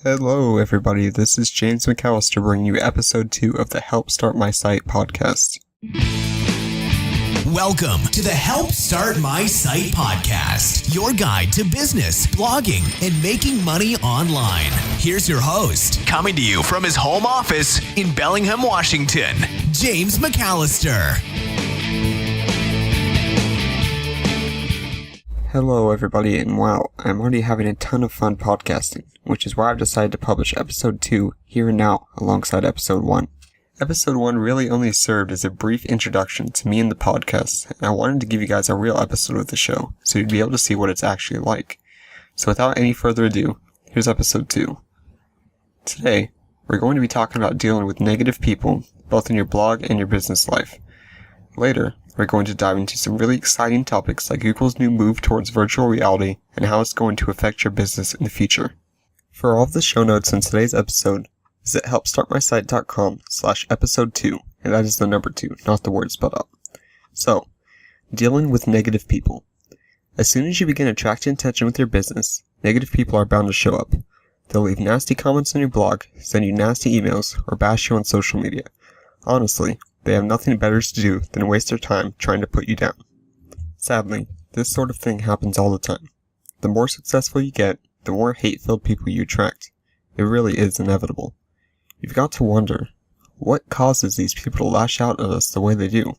Hello everybody, this is James McAllister bringing you episode 2 of the Help Start My Site podcast. Welcome to the Help Start My Site podcast, your guide to business, blogging, and making money online. Here's your host, coming to you from his home office in Bellingham, Washington, James McAllister. Hello everybody, and wow, I'm already having a ton of fun podcasting, which is why I've decided to publish episode 2 here and now alongside episode 1. Episode 1 really only served as a brief introduction to me and the podcast, and I wanted to give you guys a real episode of the show, so you'd be able to see what it's actually like. So without any further ado, here's episode 2. Today, we're going to be talking about dealing with negative people, both in your blog and your business life. Later, we're going to dive into some really exciting topics like Google's new move towards virtual reality and how it's going to affect your business in the future. For all of the show notes in today's episode, visit helpstartmysite.com/episode 2, and that is the number 2, not the word spelled out. So, dealing with negative people. As soon as you begin attracting attention with your business, negative people are bound to show up. They'll leave nasty comments on your blog, send you nasty emails, or bash you on social media. Honestly, they have nothing better to do than waste their time trying to put you down. Sadly, this sort of thing happens all the time. The more successful you get, the more hate-filled people you attract. It really is inevitable. You've got to wonder, what causes these people to lash out at us the way they do?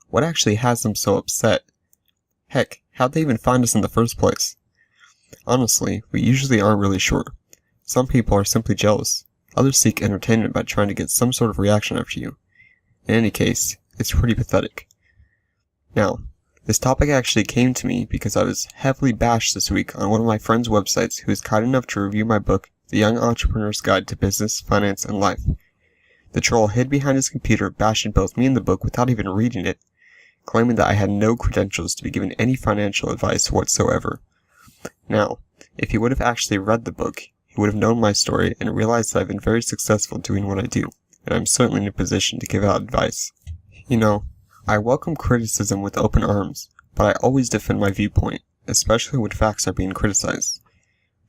What actually has them so upset? Heck, how'd they even find us in the first place? Honestly, we usually aren't really sure. Some people are simply jealous. Others seek entertainment by trying to get some sort of reaction after you. In any case, it's pretty pathetic. Now, this topic actually came to me because I was heavily bashed this week on one of my friend's websites who was kind enough to review my book, The Young Entrepreneur's Guide to Business, Finance, and Life. The troll hid behind his computer, bashing both me and the book without even reading it, claiming that I had no credentials to be given any financial advice whatsoever. Now, if he would have actually read the book, he would have known my story and realized that I've been very successful doing what I do, and I'm certainly in a position to give out advice. You know, I welcome criticism with open arms, but I always defend my viewpoint, especially when facts are being criticized.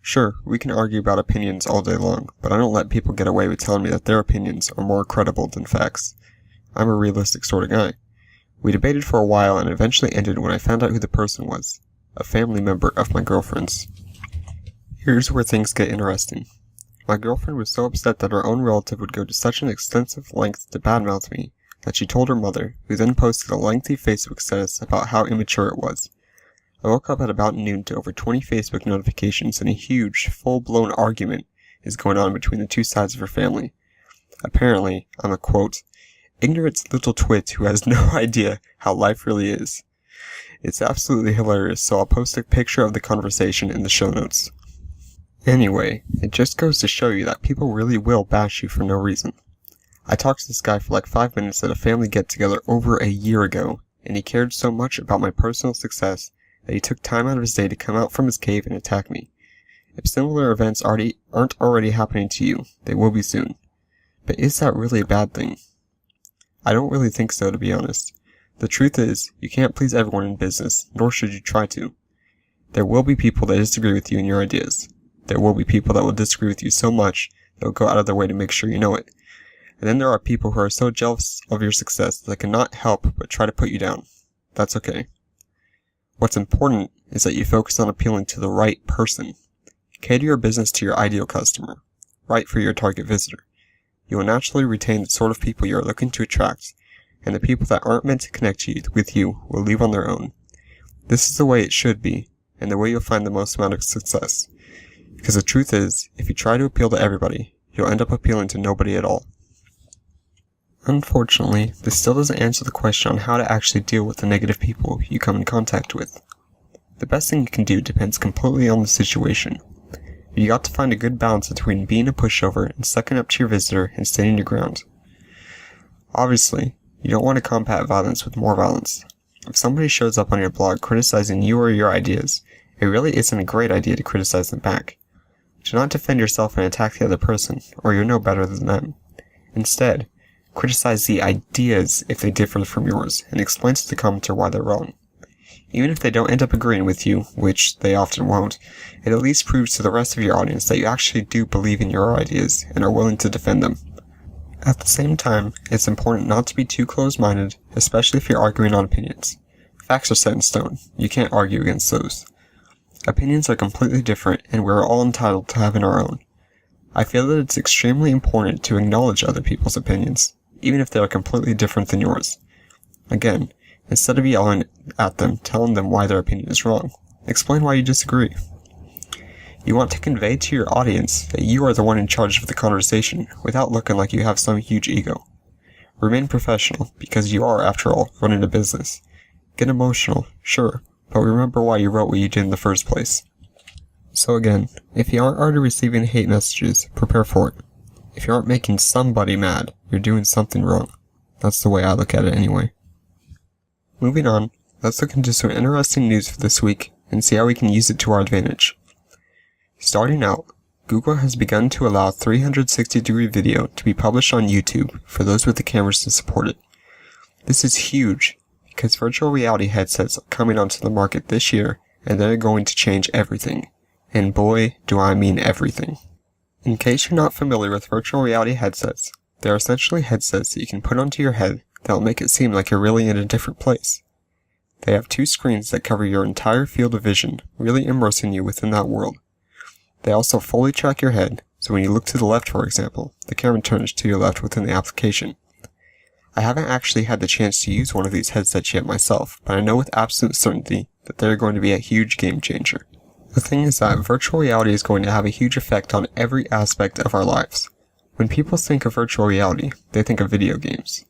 Sure, we can argue about opinions all day long, but I don't let people get away with telling me that their opinions are more credible than facts. I'm a realistic sort of guy. We debated for a while and eventually ended when I found out who the person was, a family member of my girlfriend's. Here's where things get interesting. My girlfriend was so upset that her own relative would go to such an extensive length to badmouth me that she told her mother, who then posted a lengthy Facebook status about how immature it was. I woke up at about noon to over 20 Facebook notifications and a huge, full-blown argument is going on between the two sides of her family. Apparently, I'm a, quote, ignorant little twit who has no idea how life really is. It's absolutely hilarious, so I'll post a picture of the conversation in the show notes. Anyway, it just goes to show you that people really will bash you for no reason. I talked to this guy for like 5 minutes at a family get-together over a year ago, and he cared so much about my personal success that he took time out of his day to come out from his cave and attack me. If similar events aren't already happening to you, they will be soon. But is that really a bad thing? I don't really think so, to be honest. The truth is, you can't please everyone in business, nor should you try to. There will be people that disagree with you and your ideas. There will be people that will disagree with you so much they'll go out of their way to make sure you know it. And then there are people who are so jealous of your success that cannot help but try to put you down. That's okay. What's important is that you focus on appealing to the right person. Cater your business to your ideal customer, right for your target visitor. You will naturally retain the sort of people you are looking to attract, and the people that aren't meant to connect with you will leave on their own. This is the way it should be, and the way you'll find the most amount of success. Because the truth is, if you try to appeal to everybody, you'll end up appealing to nobody at all. Unfortunately, this still doesn't answer the question on how to actually deal with the negative people you come in contact with. The best thing you can do depends completely on the situation. You got to find a good balance between being a pushover and sucking up to your visitor and standing your ground. Obviously, you don't want to combat violence with more violence. If somebody shows up on your blog criticizing you or your ideas, it really isn't a great idea to criticize them back. Do not defend yourself and attack the other person, or you're no better than them. Instead, criticize the ideas if they differ from yours, and explain to the commenter why they're wrong. Even if they don't end up agreeing with you, which they often won't, it at least proves to the rest of your audience that you actually do believe in your ideas and are willing to defend them. At the same time, it's important not to be too closed-minded, especially if you're arguing on opinions. Facts are set in stone. You can't argue against those. Opinions are completely different, and we're all entitled to having our own. I feel that it's extremely important to acknowledge other people's opinions, even if they are completely different than yours. Again, instead of yelling at them, telling them why their opinion is wrong, explain why you disagree. You want to convey to your audience that you are the one in charge of the conversation without looking like you have some huge ego. Remain professional, because you are, after all, running a business. Get emotional, sure, but remember why you wrote what you did in the first place. So again, if you aren't already receiving hate messages, prepare for it. If you aren't making somebody mad, you're doing something wrong. That's the way I look at it anyway. Moving on, let's look into some interesting news for this week and see how we can use it to our advantage. Starting out, Google has begun to allow 360-degree video to be published on YouTube for those with the cameras to support it. This is huge because virtual reality headsets are coming onto the market this year and they're going to change everything. And boy, do I mean everything. In case you're not familiar with virtual reality headsets, they're essentially headsets that you can put onto your head that will make it seem like you're really in a different place. They have 2 screens that cover your entire field of vision, really immersing you within that world. They also fully track your head, so when you look to the left, for example, the camera turns to your left within the application. I haven't actually had the chance to use one of these headsets yet myself, but I know with absolute certainty that they're going to be a huge game changer. The thing is that virtual reality is going to have a huge effect on every aspect of our lives. When people think of virtual reality, they think of video games.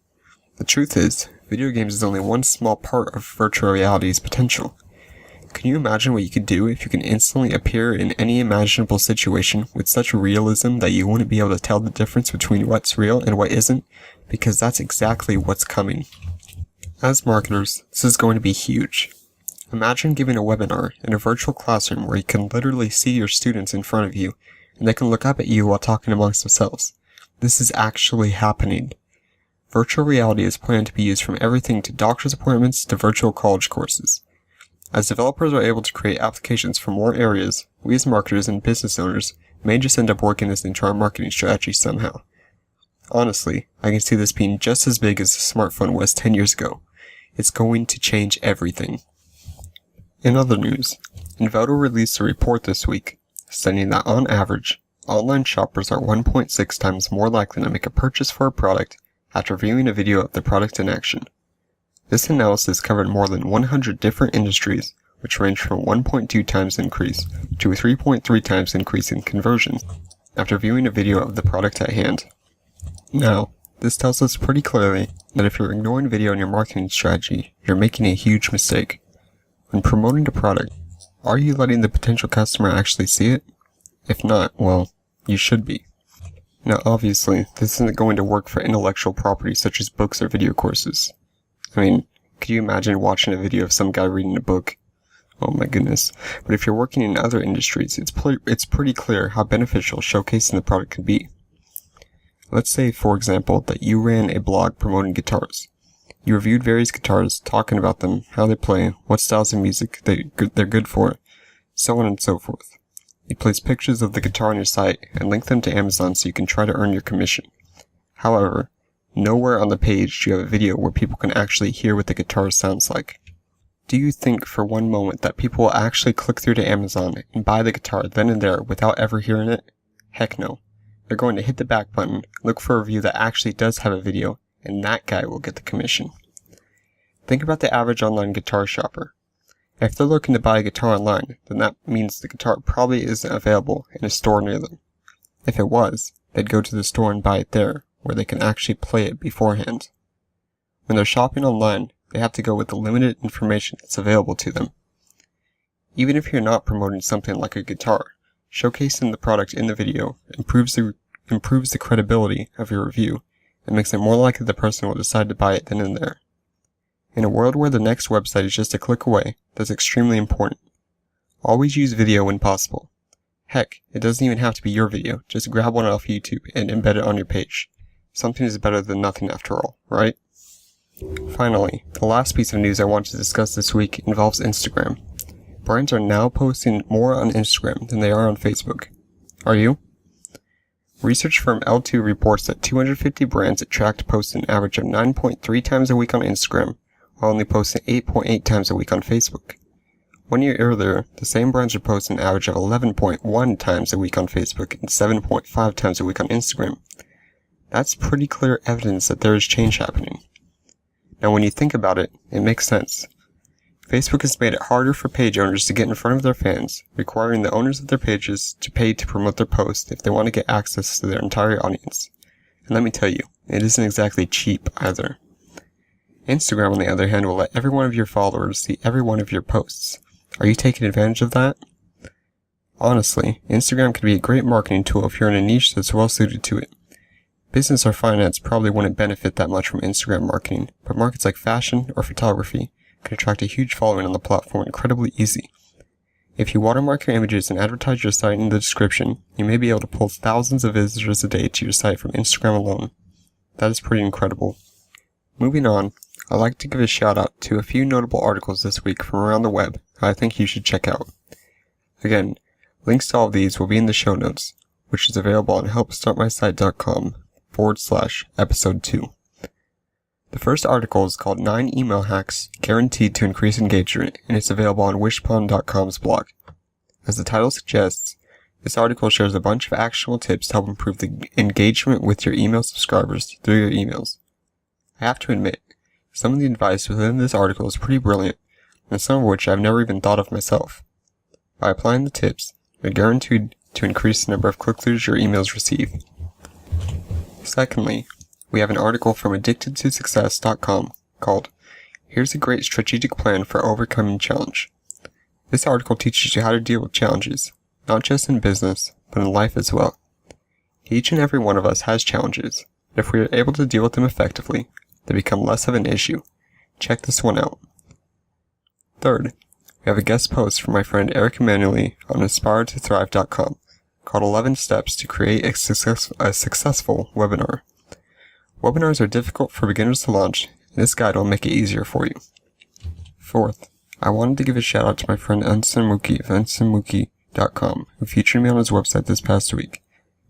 The truth is, video games is only one small part of virtual reality's potential. Can you imagine what you could do if you can instantly appear in any imaginable situation with such realism that you wouldn't be able to tell the difference between what's real and what isn't? Because that's exactly what's coming. As marketers, this is going to be huge. Imagine giving a webinar in a virtual classroom where you can literally see your students in front of you, and they can look up at you while talking amongst themselves. This is actually happening. Virtual reality is planned to be used from everything to doctor's appointments to virtual college courses. As developers are able to create applications for more areas, we as marketers and business owners may just end up working this into our marketing strategy somehow. Honestly, I can see this being just as big as the smartphone was 10 years ago. It's going to change everything. In other news, Envato released a report this week stating that on average, online shoppers are 1.6 times more likely to make a purchase for a product after viewing a video of the product in action. This analysis covered more than 100 different industries, which range from 1.2 times increase to a 3.3 times increase in conversion after viewing a video of the product at hand. Now, this tells us pretty clearly that if you're ignoring video in your marketing strategy, you're making a huge mistake. When promoting a product, are you letting the potential customer actually see it? If not, well, you should be. Now obviously, this isn't going to work for intellectual property such as books or video courses. I mean, could you imagine watching a video of some guy reading a book? Oh my goodness. But if you're working in other industries, it's pretty clear how beneficial showcasing the product can be. Let's say, for example, that you ran a blog promoting guitars. You reviewed various guitars, talking about them, how they play, what styles of music they're good for, so on and so forth. You place pictures of the guitar on your site and link them to Amazon so you can try to earn your commission. However, nowhere on the page do you have a video where people can actually hear what the guitar sounds like. Do you think for one moment that people will actually click through to Amazon and buy the guitar then and there without ever hearing it? Heck no. They're going to hit the back button, look for a review that actually does have a video, and that guy will get the commission. Think about the average online guitar shopper. If they're looking to buy a guitar online, then that means the guitar probably isn't available in a store near them. If it was, they'd go to the store and buy it there, where they can actually play it beforehand. When they're shopping online, they have to go with the limited information that's available to them. Even if you're not promoting something like a guitar, showcasing the product in the video improves the credibility of your review and makes it more likely the person will decide to buy it then and there. In a world where the next website is just a click away, that's extremely important. Always use video when possible. Heck, it doesn't even have to be your video, just grab one off YouTube and embed it on your page. Something is better than nothing after all, right? Finally, the last piece of news I want to discuss this week involves Instagram. Brands are now posting more on Instagram than they are on Facebook. Are you? Research firm L2 reports that 250 brands it tracked post an average of 9.3 times a week on Instagram, while only posting 8.8 times a week on Facebook. 1 year earlier, the same brands were posting an average of 11.1 times a week on Facebook and 7.5 times a week on Instagram. That's pretty clear evidence that there is change happening. Now when you think about it, it makes sense. Facebook has made it harder for page owners to get in front of their fans, requiring the owners of their pages to pay to promote their posts if they want to get access to their entire audience. And let me tell you, it isn't exactly cheap either. Instagram, on the other hand, will let every one of your followers see every one of your posts. Are you taking advantage of that? Honestly, Instagram can be a great marketing tool if you're in a niche that's well suited to it. Business or finance probably wouldn't benefit that much from Instagram marketing, but markets like fashion or photography can attract a huge following on the platform incredibly easy. If you watermark your images and advertise your site in the description, you may be able to pull thousands of visitors a day to your site from Instagram alone. That is pretty incredible. Moving on, I'd like to give a shout out to a few notable articles this week from around the web that I think you should check out. Again, links to all of these will be in the show notes, which is available on helpstartmysite.com/episode 2. The first article is called 9 Email Hacks Guaranteed to Increase Engagement, and it's available on wishpond.com's blog. As the title suggests, this article shares a bunch of actionable tips to help improve the engagement with your email subscribers through your emails. I have to admit, some of the advice within this article is pretty brilliant, and some of which I've never even thought of myself. By applying the tips, you're guaranteed to increase the number of click-throughs your emails receive. Secondly, we have an article from addictedtosuccess.com called Here's a Great Strategic Plan for Overcoming Challenge. This article teaches you how to deal with challenges, not just in business, but in life as well. Each and every one of us has challenges, and if we are able to deal with them effectively, they become less of an issue. Check this one out. Third, we have a guest post from my friend Eric Emanuele on inspiredtothrive.com called 11 Steps to Create a Successful Webinar. Webinars are difficult for beginners to launch, and this guide will make it easier for you. Fourth, I wanted to give a shout out to my friend Ensign Mookie of ensignmookie.com, who featured me on his website this past week.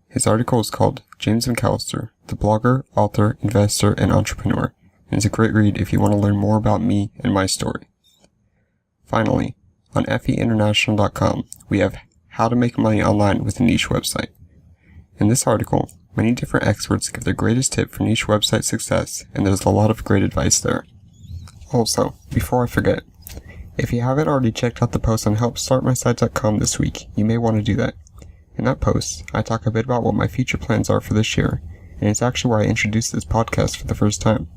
His article is called James McAllister, the blogger, author, investor, and entrepreneur, and it's a great read if you want to learn more about me and my story. Finally, on feinternational.com, we have How to Make Money Online with a Niche Website. In this article, many different experts give their greatest tip for niche website success, and there's a lot of great advice there. Also, before I forget, if you haven't already checked out the post on helpstartmysite.com this week, you may want to do that. In that post, I talk a bit about what my future plans are for this year, and it's actually where I introduced this podcast for the first time.